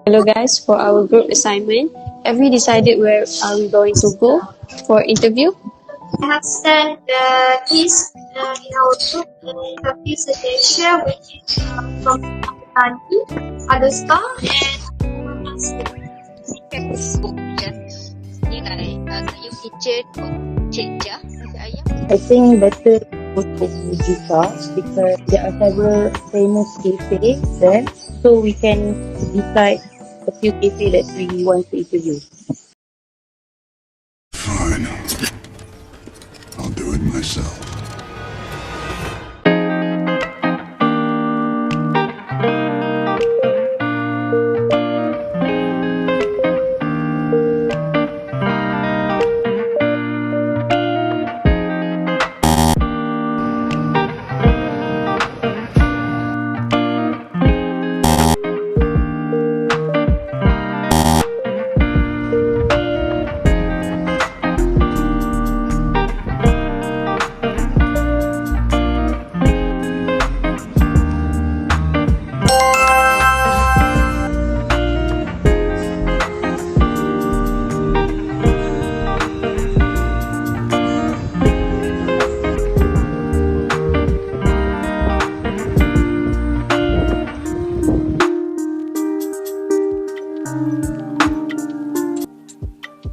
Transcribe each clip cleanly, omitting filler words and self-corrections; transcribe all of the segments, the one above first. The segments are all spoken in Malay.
Hello guys, for our group assignment, have we decided where are we going to go for interview? I have sent the list in our group in a few suggestions, which is from Tani, Adusta, and you featured Cik Jah, Ayah. I think better go to Jika because there are several famous cafes there, so we can decide a few cafes that we want to interview. Fine. I'll do it myself.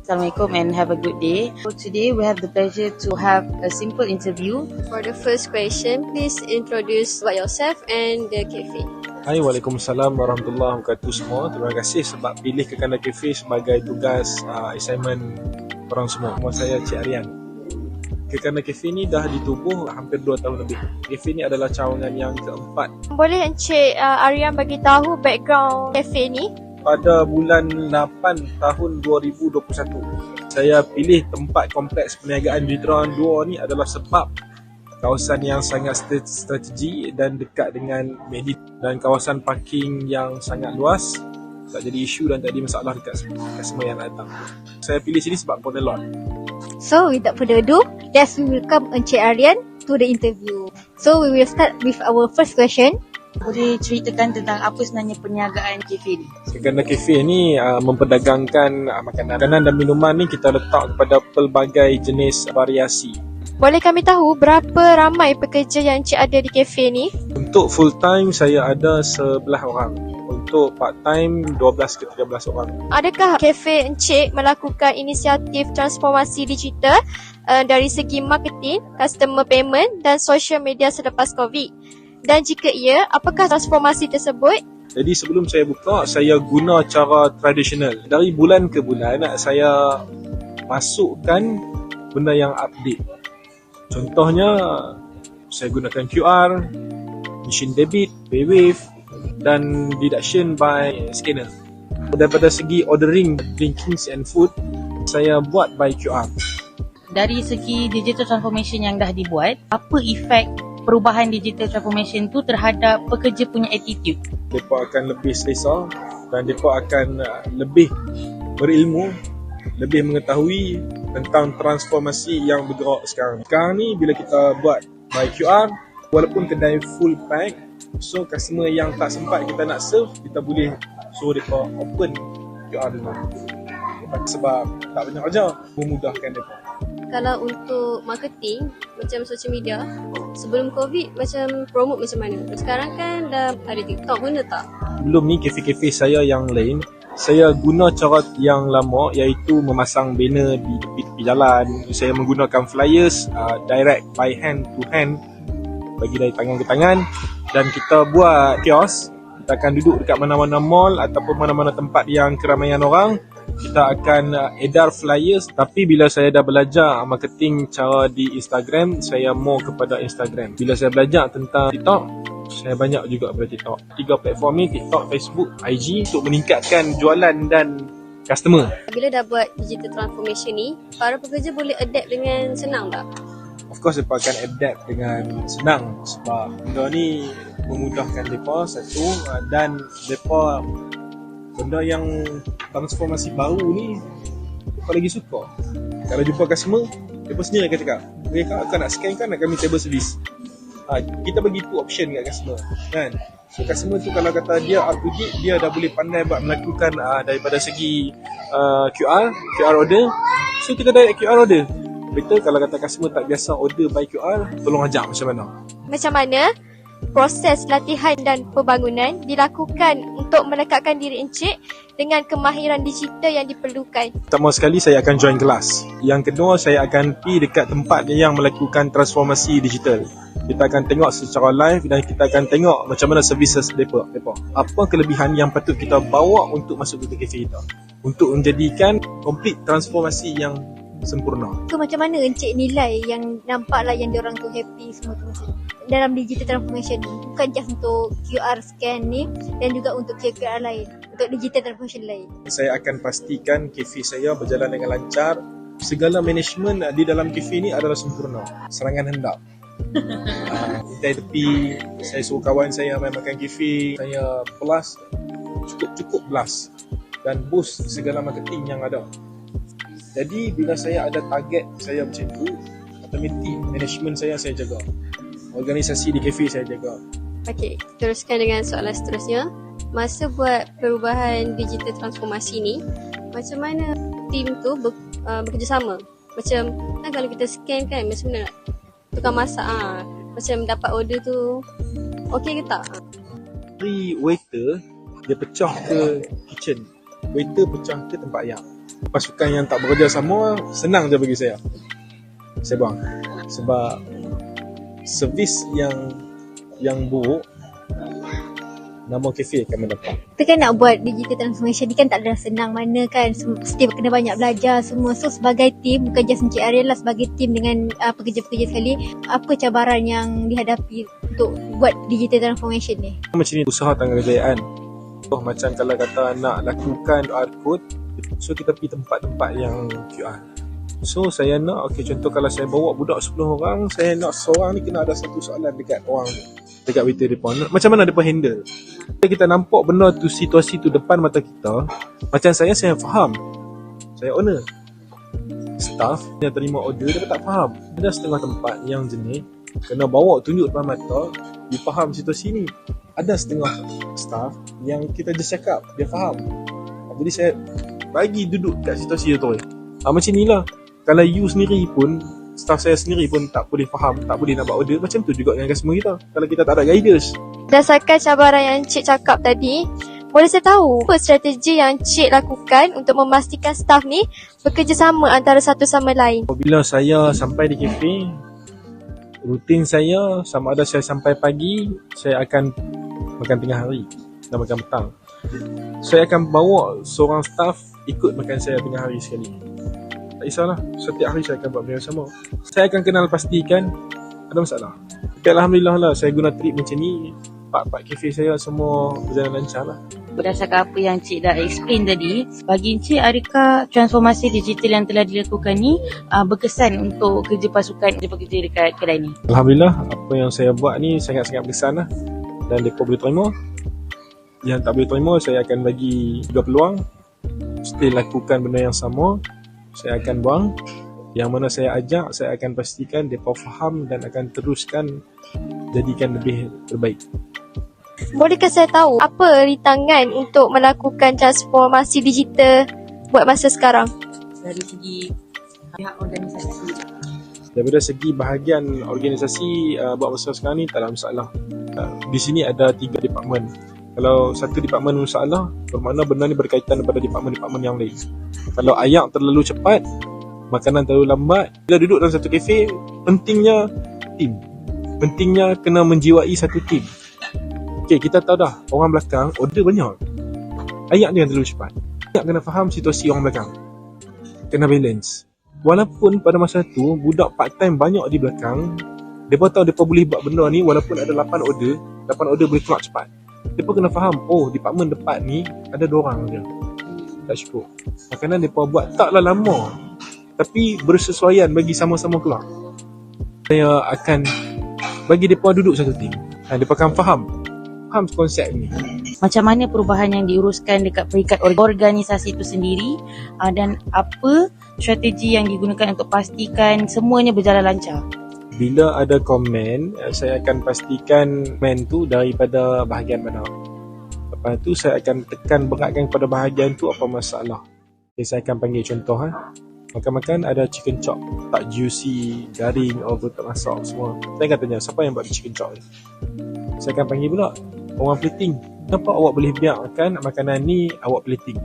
Assalamualaikum and have a good day. So today we have the pleasure to have a simple interview. For the first question, please introduce about yourself and the cafe. Hai, Waalaikumsalam warahmatullahi wabarakatuh semua. Terima kasih sebab pilih Kekanda Cafe sebagai tugas assignment korang semua. Nama saya Cik Aryan. Kekanda Cafe ni dah ditubuh hampir 2 tahun lebih. Cafe ni adalah cawangan yang keempat. Boleh Encik Aryan bagi tahu background kafe ni? Pada bulan 8 tahun 2021, saya pilih tempat kompleks perniagaan di Terowongan 2 ni adalah sebab kawasan yang sangat strategi dan dekat dengan medit dan kawasan parking yang sangat luas, tak jadi isu dan tak ada masalah dekat customer yang datang. Saya pilih sini sebab corner lot. So without further ado, let's welcome Encik Aryan to the interview. So we will start with our first question. Boleh ceritakan tentang apa sebenarnya perniagaan kafe ni? Kekanda Cafe ni memperdagangkan makanan dan minuman ni kita letak kepada pelbagai jenis variasi. Boleh kami tahu berapa ramai pekerja yang Encik ada di kafe ni? Untuk full time saya ada 11 orang. Untuk part time 12 ke 13 orang. Adakah kafe Encik melakukan inisiatif transformasi digital dari segi marketing, customer payment dan social media selepas COVID? Dan jika ya, apakah transformasi tersebut? Jadi sebelum saya buka, saya guna cara tradisional. Dari bulan ke bulan, saya masukkan benda yang update. Contohnya, saya gunakan QR, machine debit, paywave dan deduction by scanner. Daripada segi ordering, drinkings and food, saya buat by QR. Dari segi digital transformation yang dah dibuat, apa efek perubahan digital transformation tu terhadap pekerja punya attitude? Mereka akan lebih selesa dan mereka akan lebih berilmu, lebih mengetahui tentang transformasi yang bergerak sekarang. Sekarang ni bila kita buat by QR, walaupun kedai full pack, so customer yang tak sempat kita nak serve, kita boleh suruh mereka open QR dulu. Sebab tak banyak kerja, memudahkan mereka. Kalau untuk marketing, macam social media, sebelum COVID macam promote macam mana? Sekarang kan dah ada TikTok, guna tak? Belum ni kafe-kafe saya yang lain, saya guna cara yang lama iaitu memasang banner di tepi-tepi jalan. Saya menggunakan flyers direct by hand to hand, bagi dari tangan ke tangan, dan kita buat kios. Kita akan duduk dekat mana-mana mall ataupun mana-mana tempat yang keramaian orang. Kita akan edar flyers. Tapi bila saya dah belajar marketing cara di Instagram, saya more kepada Instagram. Bila saya belajar tentang TikTok, saya banyak juga pada TikTok. 3 platform ni, TikTok, Facebook, IG, untuk meningkatkan jualan dan customer. Bila dah buat digital transformation ni, para pekerja boleh adapt dengan senang tak? Of course, mereka akan adapt dengan senang sebab benda ni memudahkan mereka satu, dan mereka benda yang transformasi baru ni mereka lagi suka. Kalau jumpa customer, mereka sendiri akan cakap, mereka akan nak scan kan, nak kami table service. Kita bagi 2 option kat customer kan. So customer tu kalau kata dia up to date, dia dah boleh pandai buat melakukan daripada segi QR order. So kita direct QR order. Betul kalau kata customer tak biasa order by QR, tolong ajar macam mana. Macam mana proses latihan dan pembangunan dilakukan untuk melekatkan diri Encik dengan kemahiran digital yang diperlukan? Pertama sekali saya akan join kelas. Yang kedua saya akan pergi dekat tempat yang melakukan transformasi digital. Kita akan tengok secara live dan kita akan tengok macam mana services mereka. Apa kelebihan yang patut kita bawa untuk masuk ke kafe kita. Untuk menjadikan complete transformasi yang sempurna. So macam mana Encik nilai yang nampaklah yang diorang tu happy semua tu macam dalam digital transformation ni? Bukan just untuk QR scan ni dan juga untuk QR lain, untuk digital transformation lain. Saya akan pastikan kafe saya berjalan dengan lancar. Segala management di dalam kafe ni adalah sempurna. Serangan hendak. Dari tepi, saya suruh kawan saya main makan kafe, saya plus, cukup plus dan boost segala marketing yang ada. Jadi bila saya ada target saya macam tu, automatik management saya jaga, organisasi di kafe saya jaga. Okey, teruskan dengan soalan seterusnya. Masa buat perubahan digital transformasi ni, macam mana tim tu bekerjasama? Macam kan kalau kita scan kan, macam mana nak tukar masak macam dapat order tu okey ke tak? Dari waiter dia pecah ke kitchen, waiter pecah ke tempat ayak. Pasukan yang tak bekerja sama senang je bagi saya buang. Sebab servis yang buruk, nama kafe akan mendapat. Kita kan nak buat digital transformation ni kan tak adalah senang mana kan. Mesti kena banyak belajar semua. So sebagai tim, bukan just Encik Ariel lah, sebagai tim dengan pekerja-pekerja sekali, apa cabaran yang dihadapi untuk buat digital transformation ni? Macam ni usaha tangga kejayaan. Macam kalau kata nak lakukan QR code, so kita pergi tempat-tempat yang QR. So saya nak, contoh kalau saya bawa budak 10 orang, saya nak seorang ni kena ada satu soalan dekat orang tu, dekat waiter depan. Macam mana mereka handle? Kita nampak benda tu, situasi tu depan mata kita. Macam saya faham. Saya owner. Staff yang terima order, dia tak faham. Ada setengah tempat yang jenis kena bawa tunjuk depan mata, dia faham situasi ni. Ada setengah staff yang kita just cakap, dia faham. Jadi saya bagi duduk kat situasi tu. Macam ni lah. Kalau you sendiri pun, staff saya sendiri pun tak boleh faham, tak boleh nak buat order, macam tu juga dengan customer kita. Kalau kita tak ada guidance. Berdasarkan cabaran yang Encik cakap tadi, boleh saya tahu apa strategi yang Encik lakukan untuk memastikan staff ni bekerjasama antara satu sama lain? Apabila saya sampai di kafe, rutin saya sama ada saya sampai pagi, saya akan makan tengah hari dan makan petang. Saya akan bawa seorang staff ikut makan saya tengah hari sekali. Tak kisahlah, setiap hari saya akan buat benda sama. Saya akan kenal pastikan ada masalah. Okay, Alhamdulillah lah, saya guna trik macam ni. Part-part kafe saya semua berjalan lancar lah. Berdasarkan apa yang Cik dah explain tadi, bagi Cik, adakah transformasi digital yang telah dilakukan ni berkesan untuk kerja pasukan, kerja pekerja dekat kedai ni? Alhamdulillah, apa yang saya buat ni sangat-sangat berkesan lah. Dan mereka boleh terima. Yang tak boleh terima, saya akan bagi 3 peluang. Still lakukan benda yang sama, saya akan buang. Yang mana saya ajak, saya akan pastikan mereka faham dan akan teruskan jadikan lebih terbaik. Bolehkah saya tahu apa rintangan untuk melakukan transformasi digital buat masa sekarang? Dari segi pihak organisasi. Daripada segi bahagian organisasi, buat masa sekarang ni tak ada masalah. Di sini ada 3 departmen. Kalau satu departmen masalah, bermakna benda ni berkaitan daripada departmen-departmen yang lain. Kalau ayak terlalu cepat, makanan terlalu lambat, bila duduk dalam satu kafe, pentingnya tim. Pentingnya kena menjiwai satu tim. Okay, kita tahu dah, orang belakang order banyak. Ayak ni yang terlalu cepat. Ayak kena faham situasi orang belakang. Kena balance. Walaupun pada masa tu, budak part-time banyak di belakang, mereka tahu mereka boleh buat benda ni walaupun ada 8 order boleh keluar cepat. Mereka kena faham, departmen depan ni ada 2 orang je. Tak cukup. Makanan mereka buat taklah lama, tapi bersesuaian bagi sama-sama keluar. Saya akan bagi mereka duduk satu tim. Mereka akan faham konsep ni. Macam mana perubahan yang diuruskan dekat peringkat organisasi itu sendiri, dan apa strategi yang digunakan untuk pastikan semuanya berjalan lancar? Bila ada komen, saya akan pastikan komen tu daripada bahagian mana. Lepas tu saya akan tekan beratkan pada bahagian tu apa masalah. Okay, saya akan panggil contoh. Makan-makan ada chicken chop, tak juicy, garing, tak masak semua. Saya akan tanya, siapa yang buat chicken chop ni? Saya akan panggil pula orang plating. Kenapa awak boleh biarkan makanan ni awak plating?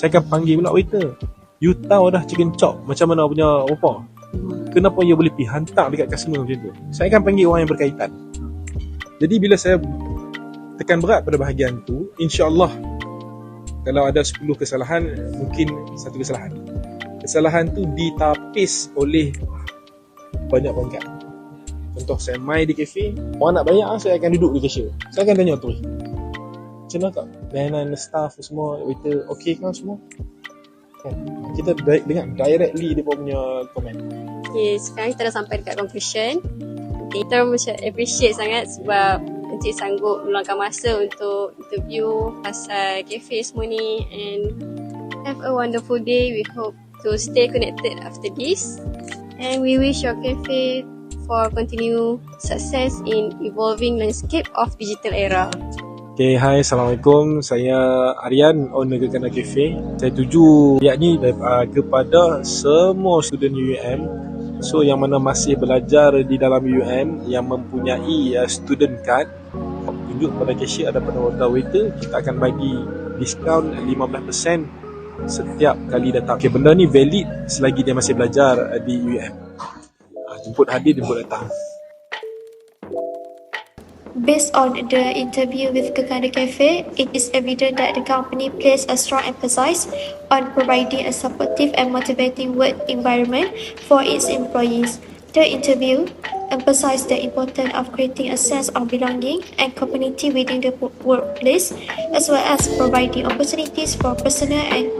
Saya akan panggil pula waiter. You tahu dah chicken chop macam mana punya rupa. Kenapa you boleh pergi hantar dekat customer macam tu? Saya akan panggil orang yang berkaitan. Jadi bila saya tekan berat pada bahagian tu, insya-Allah kalau ada 10 kesalahan, mungkin 1 kesalahan. Kesalahan tu ditapis oleh banyak pangkat. Contoh, saya mai di kafe, orang nak bayar, saya akan duduk di cashier. Saya akan tanya tu, macam mana tak? Layanan staff semua, waiter, okey kan semua? Kita dengar directly dia punya komen. Okay, sekarang kita dah sampai dekat conclusion. Kita macam appreciate sangat sebab Encik sanggup meluangkan masa untuk interview pasal cafe semua ni, and have a wonderful day. We hope to stay connected after this, and we wish your cafe for continue success in evolving landscape of digital era. Okay, hai, Assalamualaikum. Saya Aryan, owner Gekana Cafe. Saya tuju yakni kepada semua student UUM. So, yang mana masih belajar di dalam UUM yang mempunyai student card, tunjuk pada cashier ada pada waiter, kita akan bagi diskaun 15% setiap kali datang. Okay, benda ni valid selagi dia masih belajar di UUM. Jemput hadir, jemput datang. Based on the interview with Gekana Cafe, it is evident that the company places a strong emphasis on providing a supportive and motivating work environment for its employees. The interview emphasized the importance of creating a sense of belonging and community within the workplace, as well as providing opportunities for personal and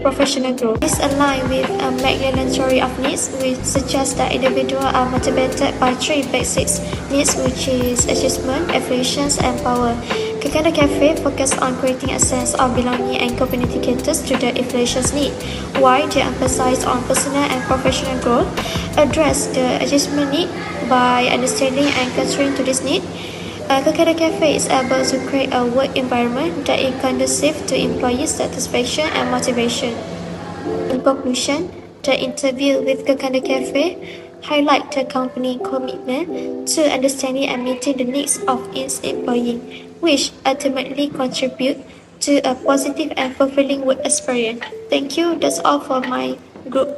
professional growth. This aligns with McLellan theory of needs, which suggests that individuals are motivated by 3 basic needs, which is achievement, affiliation, and power. Gekana Cafe focus on creating a sense of belonging and community caters to the affiliation need, while they emphasize on personal and professional growth, address the achievement need by understanding and catering to this need. Gekana Cafe is able to create a work environment that is conducive to employee satisfaction and motivation. In conclusion, the interview with Gekana Cafe highlight the company commitment to understanding and meeting the needs of its employee, which ultimately contribute to a positive and fulfilling work experience. Thank you. That's all for my group.